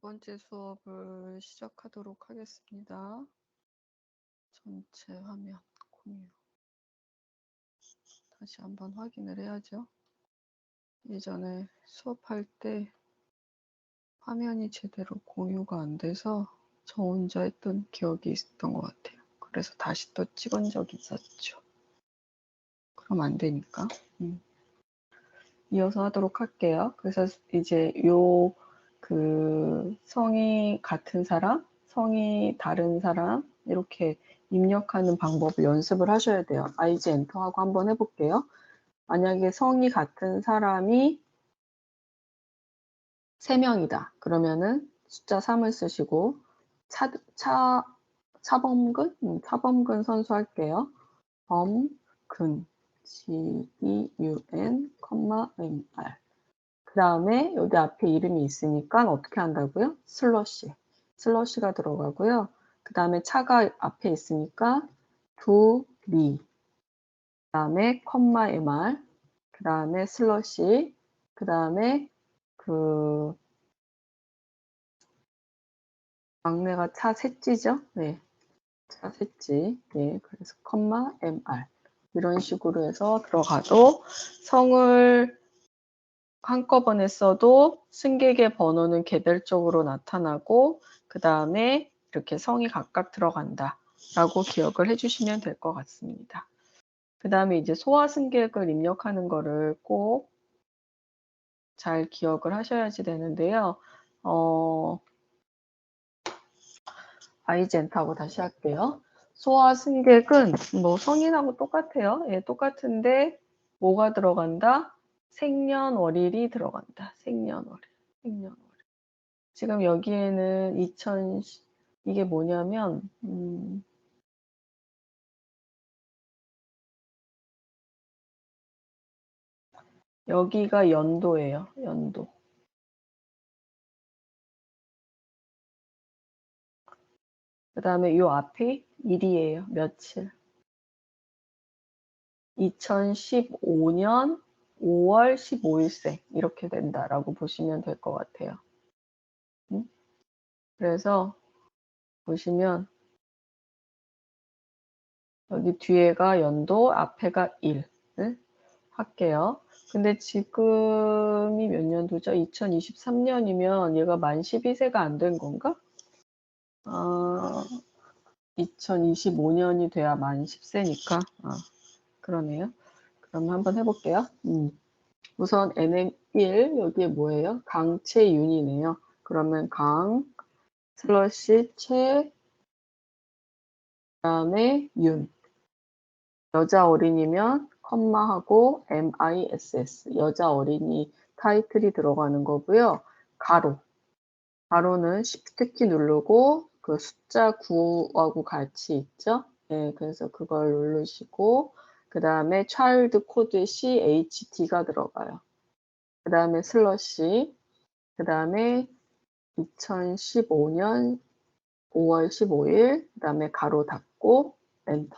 번째 수업을 시작하도록 하겠습니다. 전체 화면 공유. 다시 한번 확인을 해야죠. 예전에 수업할 때 화면이 제대로 공유가 안 돼서 저 혼자 했던 기억이 있었던 것 같아요. 그래서 다시 또 찍은 적이 있었죠. 그럼 안 되니까. 이어서 하도록 할게요. 그래서 이제 성이 같은 사람, 성이 다른 사람 이렇게 입력하는 방법을 연습을 하셔야 돼요. IG 엔터하고 한번 해볼게요. 만약에 성이 같은 사람이 3명이다. 그러면은 숫자 3을 쓰시고 차범근 선수 할게요. 범근 GEUN, MR. 그 다음에 여기 앞에 이름이 있으니까 어떻게 한다고요? 슬러시가 들어가고요. 그 다음에 차가 앞에 있으니까 두리, 그 다음에 컴마 MR, 그 다음에 슬러시, 그 다음에 그 막내가 차 셋지죠? 네, 차 셋지. 네, 그래서 컴마 MR 이런 식으로 해서 들어가도 성을 한꺼번에 써도 승객의 번호는 개별적으로 나타나고 그 다음에 이렇게 성이 각각 들어간다 라고 기억을 해주시면 될 것 같습니다. 그 다음에 이제 소화 승객을 입력하는 거를 꼭 잘 기억을 하셔야지 되는데요. 아이젠트하고 다시 할게요. 소화 승객은 뭐 성인하고 똑같아요. 예, 똑같은데 뭐가 들어간다? 생년월일이 들어간다. 생년월일. 지금 여기에는 이게 뭐냐면 여기가 연도예요. 연도. 그 다음에 요 앞이 일이에요. 며칠. 2015년 5월 15일생 이렇게 된다라고 보시면 될 것 같아요. 그래서 보시면 여기 뒤에가 연도, 앞에가 일 할게요. 근데 지금이 몇 년도죠? 2023년이면 얘가 만 12세가 안 된 건가? 2025년이 돼야 만 10세니까. 그러네요. 그럼 한번 해볼게요. 우선 NM1, 여기에 뭐예요? 강채윤이네요. 그러면 슬러시 채, 그 다음에 윤. 여자 어린이면 컴마하고 MISS. 여자 어린이 타이틀이 들어가는 거고요. 가로는 Shift 키 누르고 그 숫자 9하고 같이 있죠? 네, 그래서 그걸 누르시고 그 다음에 child 코드 CHT가 들어가요. 그 다음에 슬러시, 그 다음에 2015년 5월 15일, 그 다음에 가로 닫고 엔터.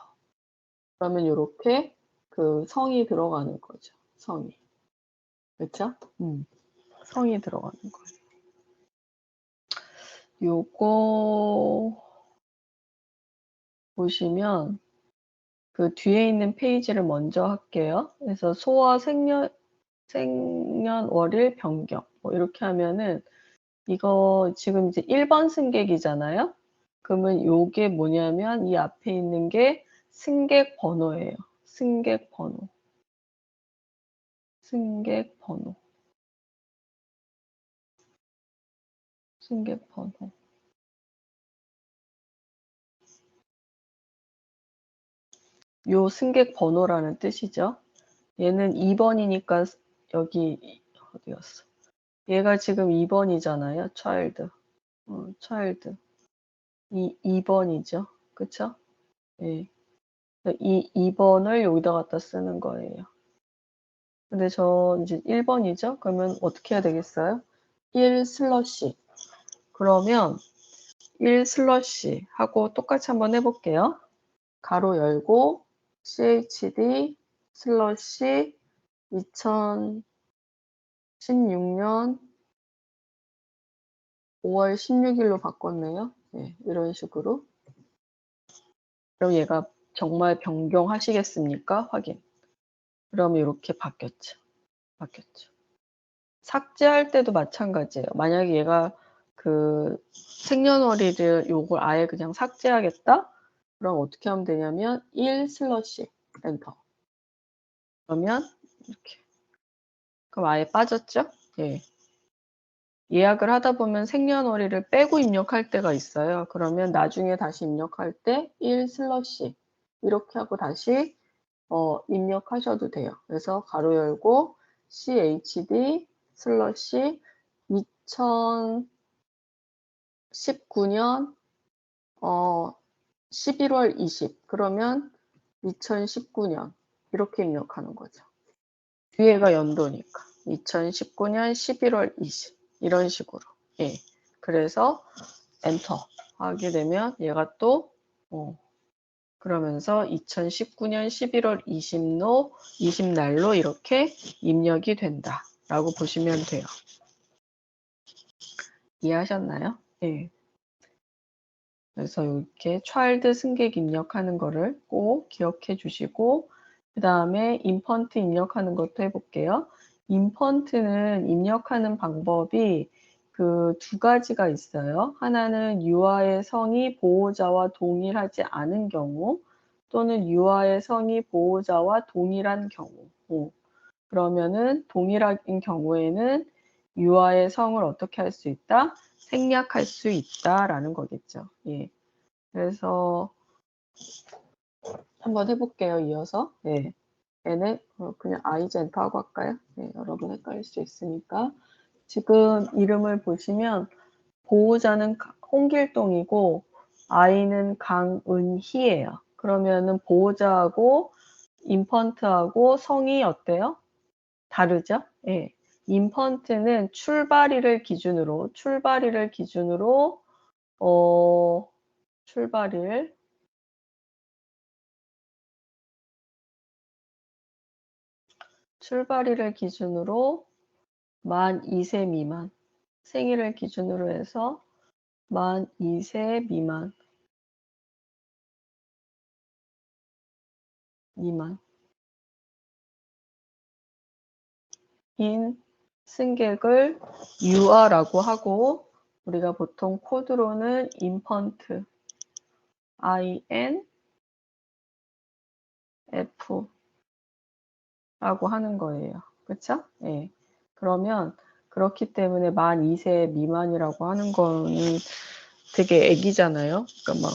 그러면 이렇게 그 성이 들어가는 거죠. 성이. 그렇죠? 성이 들어가는 거예요. 요거 보시면 그 뒤에 있는 페이지를 먼저 할게요. 그래서 소와 생년월일 변경 뭐 이렇게 하면은 이거 지금 이제 1번 승객이잖아요. 그러면 요게 뭐냐면 이 앞에 있는 게 승객 번호예요. 승객 번호. 요 승객 번호라는 뜻이죠. 얘는 2번이니까 여기 어디였어? 얘가 지금 2번이잖아요. child. child. 2번이죠. 그쵸? 예. 이 2번을 여기다 갖다 쓰는 거예요. 근데 저 이제 1번이죠? 그러면 어떻게 해야 되겠어요? 1 슬러시. 그러면 1 슬러시 하고 똑같이 한번 해볼게요. 가로 열고 CHD 슬러시 2016년 5월 16일로 바꿨네요. 네, 이런 식으로. 그럼 얘가 정말 변경하시겠습니까? 확인. 그럼 이렇게 바뀌었죠. 삭제할 때도 마찬가지예요. 만약에 얘가 그 생년월일을 요걸 아예 그냥 삭제하겠다? 그럼 어떻게 하면 되냐면 1 슬러시 엔터. 그러면 이렇게. 그럼 아예 빠졌죠? 예. 예약을 하다 보면 생년월일을 빼고 입력할 때가 있어요. 그러면 나중에 다시 입력할 때 1 슬러시 이렇게 하고 다시 입력하셔도 돼요. 그래서 가로 열고 chd 슬러시 2019년 11월 20 그러면 2019년 이렇게 입력하는 거죠. 뒤에가 연도니까 2019년 11월 20 이런 식으로. 예. 그래서 엔터 하게 되면 얘가 또 그러면서 2019년 11월 20날로 이렇게 입력이 된다라고 보시면 돼요. 이해하셨나요? 네. 그래서 이렇게 child 승객 입력하는 거를 꼭 기억해 주시고 그 다음에 infant 입력하는 것도 해볼게요. infant는 입력하는 방법이 그 두 가지가 있어요. 하나는 유아의 성이 보호자와 동일하지 않은 경우 또는 유아의 성이 보호자와 동일한 경우. 그러면은 동일한 경우에는 유아의 성을 어떻게 할 수 있다? 생략할 수 있다라는 거겠죠. 예. 그래서 한번 해볼게요. 이어서. 네. 얘는 그냥 아이젠터 하고 할까요? 네, 여러분 헷갈릴 수 있으니까. 지금 이름을 보시면 보호자는 홍길동이고 아이는 강은희예요. 그러면은 보호자하고 인펀트하고 성이 어때요? 다르죠? 예. 인펀트는 출발일을 기준으로 출발일을 기준으로 만 2세 미만, 생일을 기준으로 해서 만 2세 미만인 승객을 유아라고 하고 우리가 보통 코드로는 infant, INF 라고 하는 거예요. 그쵸? 예. 그러면 그렇기 때문에 만 2세 미만이라고 하는 거는 되게 애기잖아요. 그러니까 막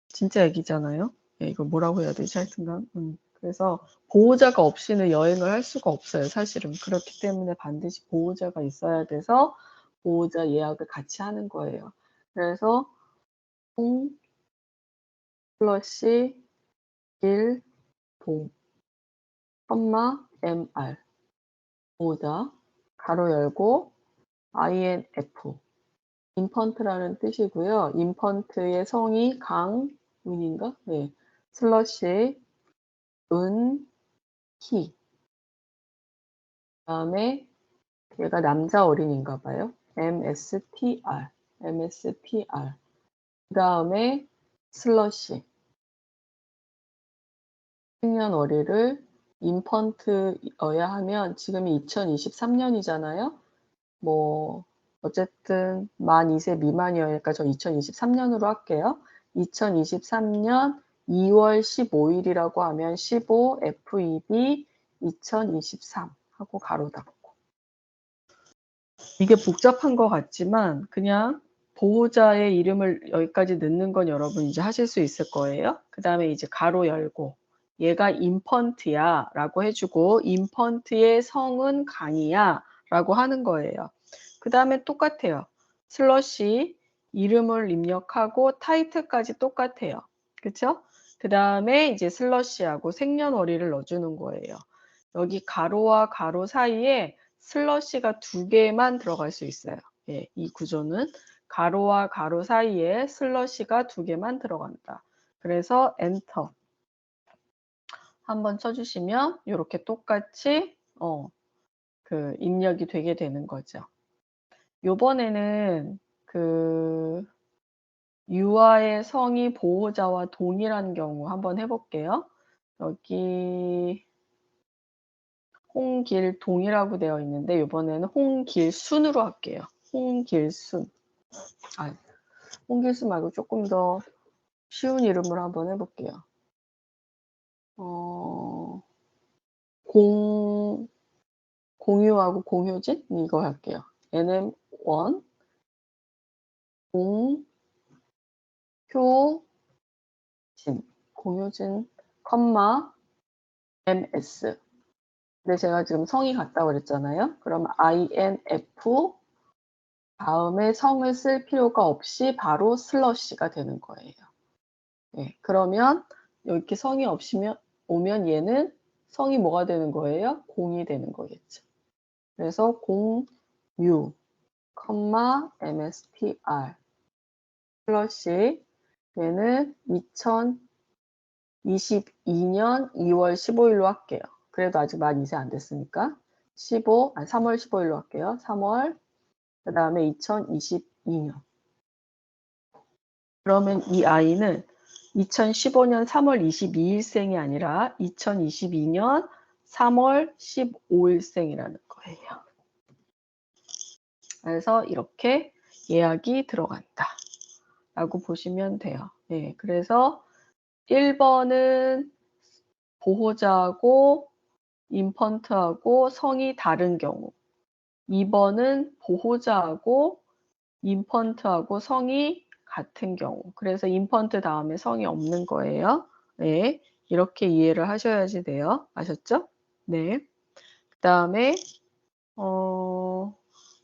진짜 애기잖아요. 예, 이거 뭐라고 해야 되지? 하여튼간. 그래서 보호자가 없이는 여행을 할 수가 없어요. 사실은. 그렇기 때문에 반드시 보호자가 있어야 돼서 보호자 예약을 같이 하는 거예요. 그래서 동 플러시 1 동, MR 보호자 가로 열고 INF 인펀트라는 뜻이고요. 인펀트의 성이 강은인가? 네. 슬러시 은희 그다음에 얘가 남자 어린인가 봐요. MSTR 그다음에 슬러시 생년월일을 인펀트여야 하면 지금이 2023년이잖아요. 뭐 어쨌든 만 2세 미만이어니까 저 2023년으로 할게요. 2023년 2월 15일이라고 하면 15 FEB 2023 하고 가로 닫고. 이게 복잡한 것 같지만 그냥 보호자의 이름을 여기까지 넣는 건 여러분 이제 하실 수 있을 거예요. 그 다음에 이제 가로 열고 얘가 인펀트야 라고 해주고 인펀트의 성은 강이야 라고 하는 거예요. 그 다음에 똑같아요. 슬러시 이름을 입력하고 타이틀까지 똑같아요. 그쵸? 그 다음에 이제 슬러시하고 생년월일을 넣어주는 거예요. 여기 가로와 가로 사이에 슬러시가 2개만 들어갈 수 있어요. 예, 이 구조는 가로와 가로 사이에 슬러시가 2개만 들어간다. 그래서 엔터 한번 쳐주시면 이렇게 똑같이 입력이 되게 되는 거죠. 요번에는 그 유아의 성이 보호자와 동일한 경우 한번 해볼게요. 여기 홍길동이라고 되어 있는데 요번에는 홍길순으로 할게요. 홍길순. 홍길순 말고 조금 더 쉬운 이름으로 한번 해볼게요. 공유하고 공효진 이거 할게요. NM1 공효진 컴마 MS. 근데 제가 지금 성이 같다고 그랬잖아요. 그러면 INF 다음에 성을 쓸 필요가 없이 바로 슬러시가 되는 거예요. 네, 그러면 이렇게 성이 없이면 오면 얘는 성이 뭐가 되는 거예요? 공이 되는 거겠죠. 그래서 공유, mstr 슬러시 얘는 2022년 2월 15일로 할게요. 그래도 아직 만 2세 안 됐으니까 3월 15일로 할게요. 3월 그 다음에 2022년. 그러면 이 아이는 2015년 3월 22일생이 아니라 2022년 3월 15일생이라는 거예요. 그래서 이렇게 예약이 들어간다 라고 보시면 돼요. 네, 그래서 1번은 보호자하고 인펀트하고 성이 다른 경우, 2번은 보호자하고 인펀트하고 성이 같은 경우. 그래서 인펀트 다음에 성이 없는 거예요. 네, 이렇게 이해를 하셔야지 돼요. 아셨죠? 네. 그 다음에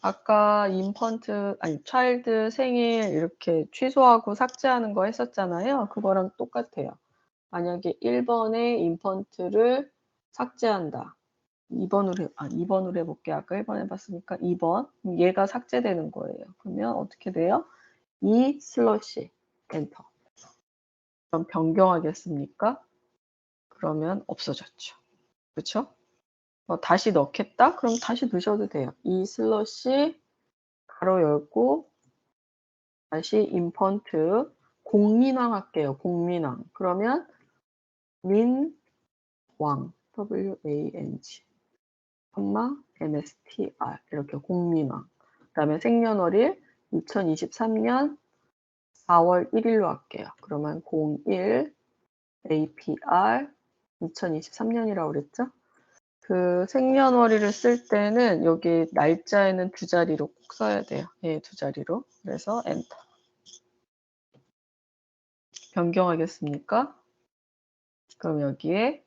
아까 차일드 생일 이렇게 취소하고 삭제하는 거 했었잖아요. 그거랑 똑같아요. 만약에 1번에 인펀트를 삭제한다. 2번으로 해볼게요. 아까 1번 해봤으니까 2번. 얘가 삭제되는 거예요. 그러면 어떻게 돼요? 이 슬러시 엔터. 그럼 변경하겠습니까? 그러면 없어졌죠. 그렇죠? 다시 넣겠다? 그럼 다시 넣으셔도 돼요. 이 슬러시 가로 열고 다시 인펀트 공민왕 할게요. 공민왕. 그러면 민왕 WANG MSTR 이렇게 공민왕. 그 다음에 생년월일 2023년 4월 1일로 할게요. 그러면 01 APR 2023년이라고 그랬죠? 그 생년월일을 쓸 때는 여기 날짜에는 두 자리로 꼭 써야 돼요. 예, 두 자리로. 그래서 엔터. 변경하겠습니까? 그럼 여기에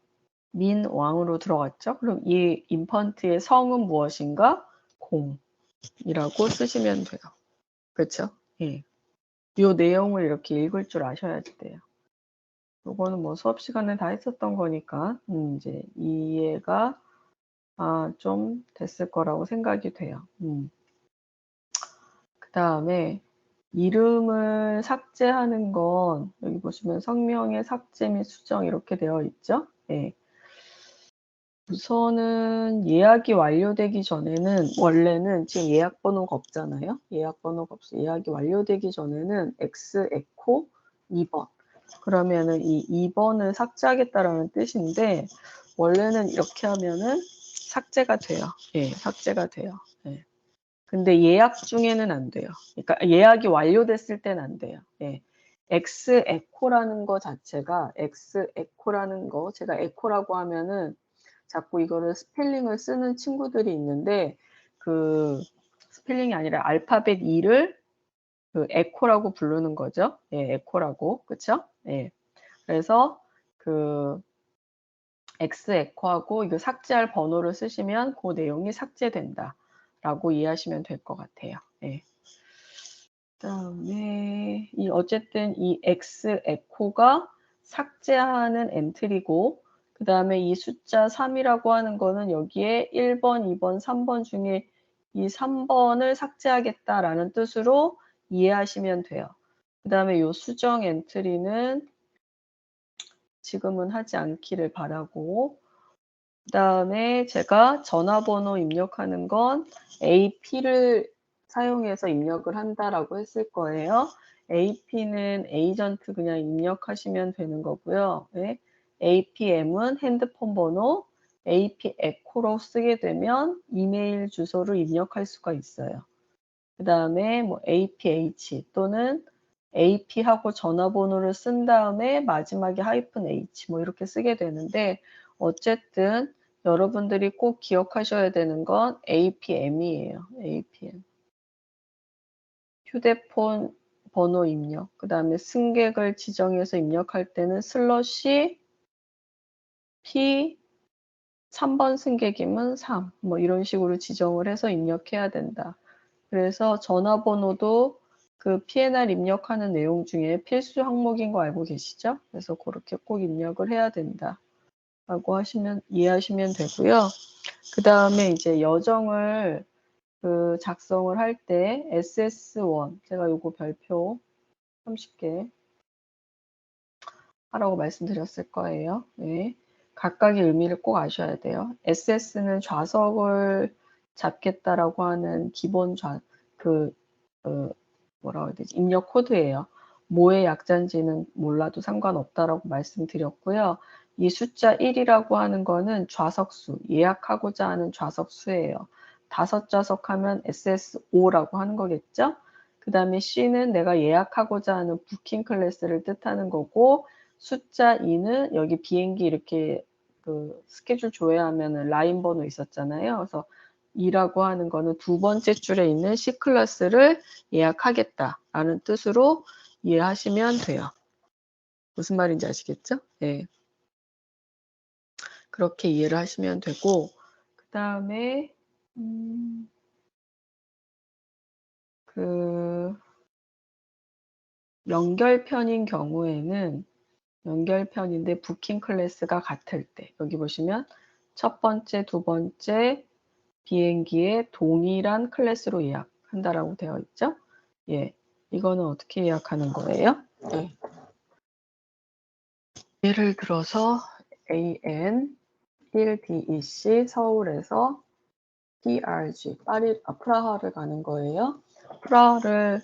민왕으로 들어갔죠? 그럼 이 인펀트의 성은 무엇인가? 공이라고 쓰시면 돼요. 그렇죠? 예. 이 내용을 이렇게 읽을 줄 아셔야지 돼요. 요거는 뭐 수업 시간에 다 했었던 거니까 이제 이해가 좀 됐을 거라고 생각이 돼요. 그 다음에 이름을 삭제하는 건 여기 보시면 성명의 삭제 및 수정 이렇게 되어 있죠. 네. 우선은 예약이 완료되기 전에는 원래는 지금 예약 번호가 없잖아요. 예약 번호가 없어. 예약이 완료되기 전에는 X 에코 2번. 그러면은 이 2번을 삭제하겠다라는 뜻인데 원래는 이렇게 하면은 삭제가 돼요. 예, 삭제가 돼요. 예. 근데 예약 중에는 안 돼요. 그러니까 예약이 완료됐을 때는 안 돼요. 예. X 에코라는 거 자체가 X 에코라는 거 제가 에코라고 하면은 자꾸 이거를 스펠링을 쓰는 친구들이 있는데 그 스펠링이 아니라 알파벳 E를 그 에코라고 부르는 거죠. 예, 에코라고. 그쵸? 예. 그래서 그 X 에코하고 이거 삭제할 번호를 쓰시면 그 내용이 삭제된다. 라고 이해하시면 될 것 같아요. 예. 그다음에 어쨌든 이 X 에코가 삭제하는 엔트리고 그다음에 이 숫자 3이라고 하는 거는 여기에 1번, 2번, 3번 중에 이 3번을 삭제하겠다라는 뜻으로 이해하시면 돼요. 그다음에 이 수정 엔트리는 지금은 하지 않기를 바라고 그다음에 제가 전화번호 입력하는 건 AP를 사용해서 입력을 한다라고 했을 거예요. AP는 에이전트 그냥 입력하시면 되는 거고요. 네. APM은 핸드폰 번호, AP 에코로 쓰게 되면 이메일 주소를 입력할 수가 있어요. 그 다음에 뭐 APH 또는 AP하고 전화번호를 쓴 다음에 마지막에 -H 뭐 이렇게 쓰게 되는데 어쨌든 여러분들이 꼭 기억하셔야 되는 건 APM이에요. APM. 휴대폰 번호 입력. 그 다음에 승객을 지정해서 입력할 때는 슬러시 P 3번 승객이면 3. 뭐 이런 식으로 지정을 해서 입력해야 된다. 그래서 전화번호도 그 PNR 입력하는 내용 중에 필수 항목인 거 알고 계시죠? 그래서 그렇게 꼭 입력을 해야 된다. 라고 하시면, 이해하시면 되고요. 그 다음에 이제 여정을 그 작성을 할 때 SS1, 제가 요거 별표 30개 하라고 말씀드렸을 거예요. 네. 각각의 의미를 꼭 아셔야 돼요. SS는 좌석을 잡겠다라고 하는 기본 뭐라고 해야 되지? 입력 코드예요. 뭐의 약자인지는 몰라도 상관없다라고 말씀드렸고요. 이 숫자 1이라고 하는 거는 좌석수, 예약하고자 하는 좌석수예요. 5좌석 하면 SS5라고 하는 거겠죠? 그 다음에 C는 내가 예약하고자 하는 부킹 클래스를 뜻하는 거고, 숫자 2는 여기 비행기 이렇게 그 스케줄 조회하면은 라인 번호 있었잖아요. 그래서 2라고 하는 거는 두 번째 줄에 있는 C 클래스를 예약하겠다라는 뜻으로 이해하시면 돼요. 무슨 말인지 아시겠죠? 네. 그렇게 이해를 하시면 되고, 그 다음에 그 연결편인 경우에는 연결편인데 부킹 클래스가 같을 때 여기 보시면 첫 번째, 두 번째 비행기에 동일한 클래스로 예약한다라고 되어 있죠. 예, 이거는 어떻게 예약하는 거예요? 네. 예를 들어서 AN 1DEC 서울에서 PRG 프라하를 가는 거예요. 프라하를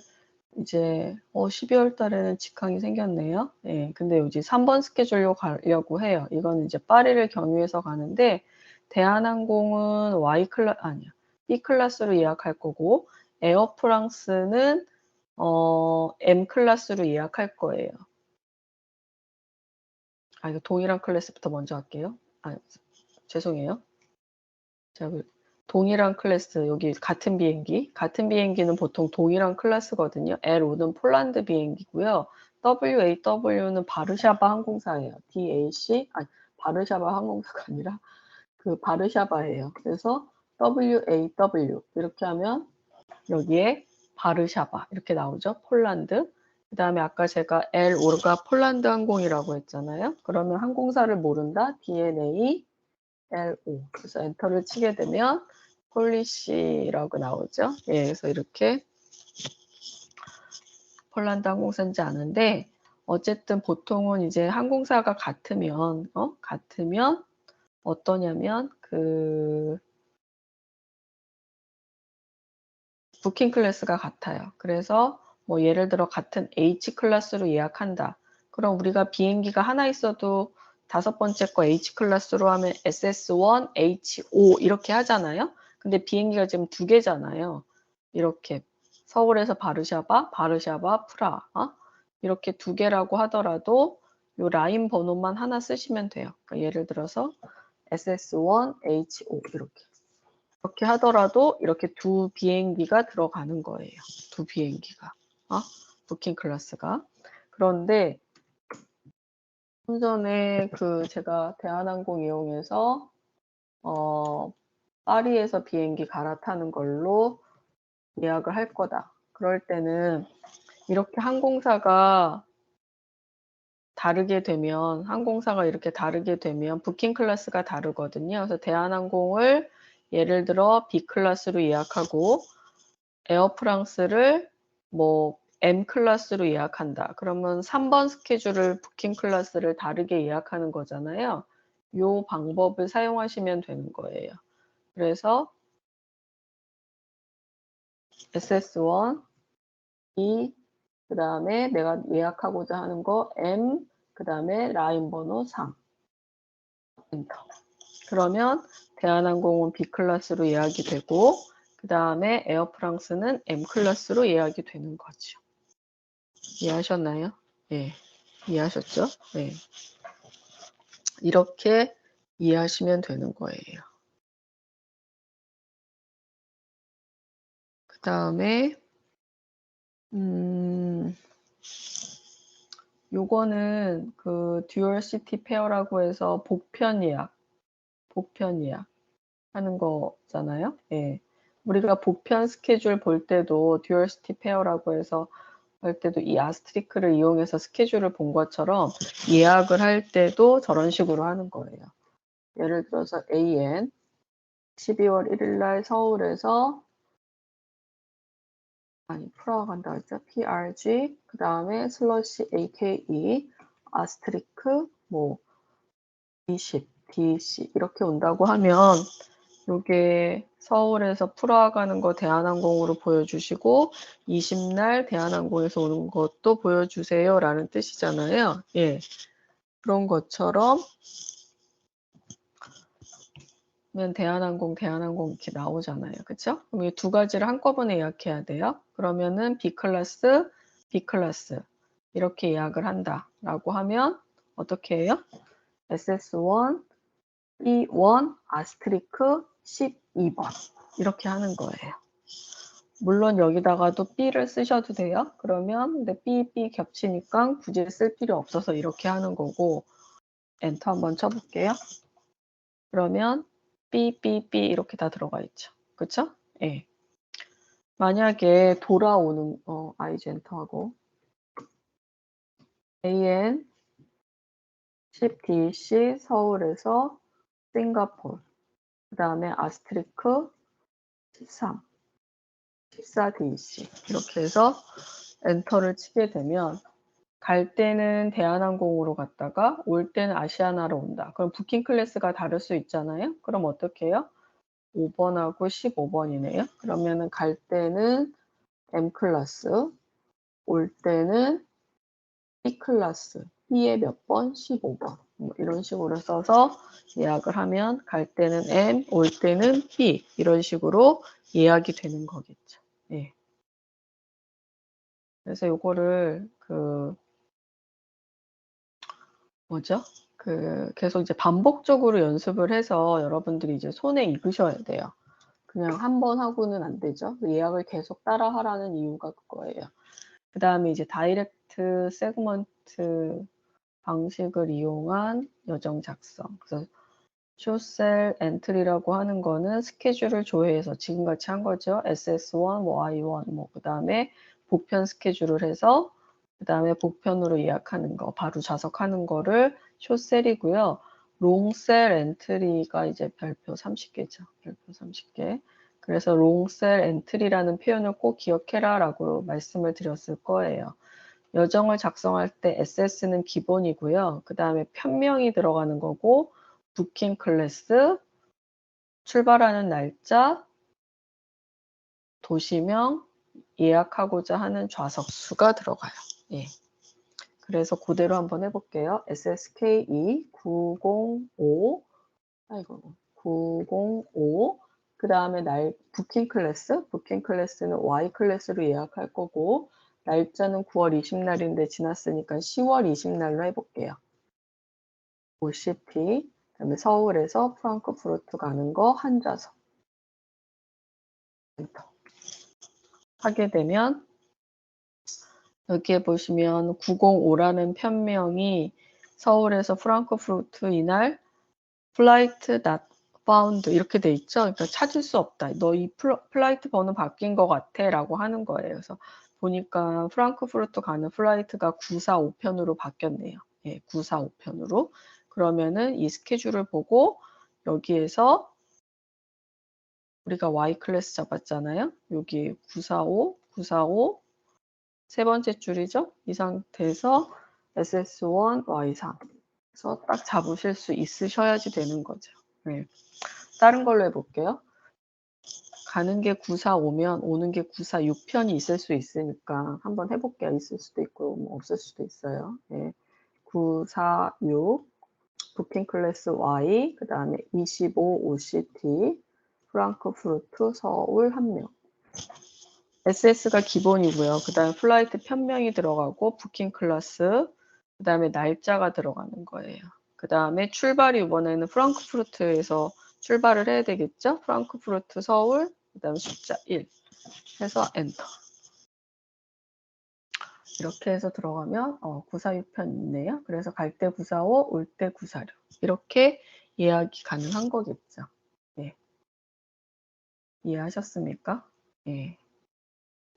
이제 12월 달에는 직항이 생겼네요. 예, 근데 이제 3번 스케줄로 가려고 해요. 이건 이제 파리를 경유해서 가는데 대한항공은 B 클래스로 예약할 거고 에어프랑스는 M 클래스로 예약할 거예요. 이거 동일한 클래스부터 먼저 할게요. 죄송해요. 자, 동일한 클래스, 여기 같은 비행기는 보통 동일한 클래스거든요. L5는 폴란드 비행기고요. WAW는 바르샤바 항공사예요. 바르샤바 항공사가 아니라 그 바르샤바예요. 그래서 WAW 이렇게 하면 여기에 바르샤바 이렇게 나오죠. 폴란드. 그 다음에 아까 제가 L5가 폴란드 항공이라고 했잖아요. 그러면 항공사를 모른다. DNA LO. 그래서 엔터를 치게 되면 폴리시라고 나오죠. 예, 그래서 이렇게 폴란드 항공사인지 아는데 어쨌든 보통은 이제 항공사가 같으면 어떠냐면 그 부킹 클래스가 같아요. 그래서 뭐 예를 들어 같은 H 클래스로 예약한다. 그럼 우리가 비행기가 하나 있어도 다섯 번째 거 H 클래스로 하면 SS1, H5 이렇게 하잖아요. 근데 비행기가 지금 두 개잖아요. 이렇게 서울에서 바르샤바, 프라 이렇게 두 개라고 하더라도 요 라인 번호만 하나 쓰시면 돼요. 그러니까 예를 들어서 SS1, H5 이렇게 하더라도 이렇게 두 비행기가 들어가는 거예요. 두 비행기가. 부킹 클래스가. 그런데 좀 전에 그 제가 대한항공 이용해서 파리에서 비행기 갈아타는 걸로 예약을 할 거다. 그럴 때는 이렇게 항공사가 이렇게 다르게 되면 부킹 클래스가 다르거든요. 그래서 대한항공을 예를 들어 B 클래스로 예약하고 에어프랑스를 뭐 M 클래스로 예약한다. 그러면 3번 스케줄을 부킹 클래스를 다르게 예약하는 거잖아요. 요 방법을 사용하시면 되는 거예요. 그래서 SS1, E, 그 다음에 내가 예약하고자 하는 거 M, 그 다음에 라인 번호 3. 엔터. 그러면 대한항공은 B클래스로 예약이 되고 그 다음에 에어프랑스는 M클래스로 예약이 되는 거죠. 이해하셨나요? 네. 이해하셨죠? 네. 이렇게 이해하시면 되는 거예요. 그 다음에 요거는 그 듀얼 시티 페어라고 해서 복편 예약 하는 거잖아요. 예. 우리가 복편 스케줄 볼 때도 듀얼 시티 페어라고 해서 할 때도 이 아스트리크를 이용해서 스케줄을 본 것처럼 예약을 할 때도 저런 식으로 하는 거예요. 예를 들어서 AN 12월 1일 날 서울에서 프라하 간다 했죠. PRG 그 다음에 슬러시 AKE 아스트리크 뭐 D10, DC 이렇게 온다고 하면 요게 서울에서 프라하 가는 거 대한항공으로 보여주시고 20날 대한항공에서 오는 것도 보여주세요 라는 뜻이잖아요. 예. 그런 것처럼 대한항공 이렇게 나오잖아요. 그쵸? 그럼 이 두 가지를 한꺼번에 예약해야 돼요. 그러면은 B클래스 이렇게 예약을 한다 라고 하면 어떻게 해요? SS1, E1, 아스트리크 12번 이렇게 하는 거예요. 물론 여기다가도 B를 쓰셔도 돼요. 그러면 근데 B 겹치니까 굳이 쓸 필요 없어서 이렇게 하는 거고 엔터 한번 쳐볼게요. 그러면 B 이렇게 다 들어가 있죠. 그쵸? 예. 만약에 돌아오는 IG 엔터하고 AN 10DC 서울에서 싱가포르 그 다음에 아스트리크 13 14DC 이렇게 해서 엔터를 치게 되면 갈 때는 대한항공으로 갔다가 올 때는 아시아나로 온다. 그럼 부킹 클래스가 다를 수 있잖아요. 그럼 어떻게 해요? 5번하고 15번이네요. 그러면은 갈 때는 M 클래스, 올 때는 B 클래스, B의 몇 번? 15번. 뭐 이런 식으로 써서 예약을 하면 갈 때는 M, 올 때는 B 이런 식으로 예약이 되는 거겠죠. 예. 그래서 요거를 계속 이제 반복적으로 연습을 해서 여러분들이 이제 손에 익으셔야 돼요. 그냥 한 번 하고는 안 되죠. 예약을 계속 따라 하라는 이유가 그거예요. 그 다음에 이제 다이렉트 세그먼트 방식을 이용한 여정 작성. 그래서 쇼셀 엔트리라고 하는 거는 스케줄을 조회해서 지금같이 한 거죠. SS1, Y1, 뭐 그 다음에 복편 스케줄을 해서 그 다음에 복편으로 예약하는 거, 바로 좌석하는 거를 쇼셀이고요. 롱셀 엔트리가 이제 별표 30개죠. 별표 30개. 그래서 롱셀 엔트리라는 표현을 꼭 기억해라 라고 말씀을 드렸을 거예요. 여정을 작성할 때 SS는 기본이고요. 그 다음에 편명이 들어가는 거고 부킹 클래스, 출발하는 날짜, 도시명, 예약하고자 하는 좌석 수가 들어가요. 예. 그래서 그대로 한번 해볼게요. SSKE 905, 905, 그 다음에 부킹 클래스는 Y 클래스로 예약할 거고, 날짜는 9월 20날인데 지났으니까 10월 20날로 해볼게요. OCP, 그다음에 서울에서 프랑크푸르트 가는 거 한 좌석. 엔터. 하게 되면 여기에 보시면 905라는 편명이 서울에서 프랑크푸르트 이날 플라이트 not found 이렇게 돼 있죠. 그러니까 찾을 수 없다. 너 이 플라이트 번호 바뀐 것 같아 라고 하는 거예요. 그래서 보니까 프랑크푸르트 가는 플라이트가 945편으로 바뀌었네요. 예, 945편으로. 그러면은 이 스케줄을 보고 여기에서 우리가 Y 클래스 잡았잖아요. 여기 945 세 번째 줄이죠. 이 상태에서 SS1 Y3 그래서 딱 잡으실 수 있으셔야지 되는 거죠. 네. 다른 걸로 해볼게요. 가는 게 9, 4, 5면 오는 게 9, 4, 6편이 있을 수 있으니까 한번 해볼게요. 있을 수도 있고 뭐 없을 수도 있어요. 예. 9, 4, 6 부킹 클래스 Y 그 다음에 25 OCT 프랑크푸르트 서울 1명 SS가 기본이고요. 그 다음에 플라이트 편명이 들어가고 부킹 클래스 그 다음에 날짜가 들어가는 거예요. 그 다음에 출발이 이번에는 프랑크푸르트에서 출발을 해야 되겠죠? 프랑크푸르트 서울 그 다음에 숫자 1 해서 엔터 이렇게 해서 들어가면 946편 있네요. 그래서 갈 때 945, 올 때 946 이렇게 예약이 가능한 거겠죠. 네. 이해하셨습니까? 네.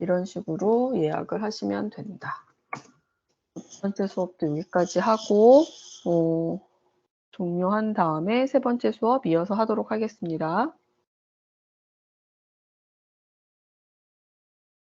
이런 식으로 예약을 하시면 된다. 두 번째 수업도 여기까지 하고 종료한 다음에 세 번째 수업 이어서 하도록 하겠습니다.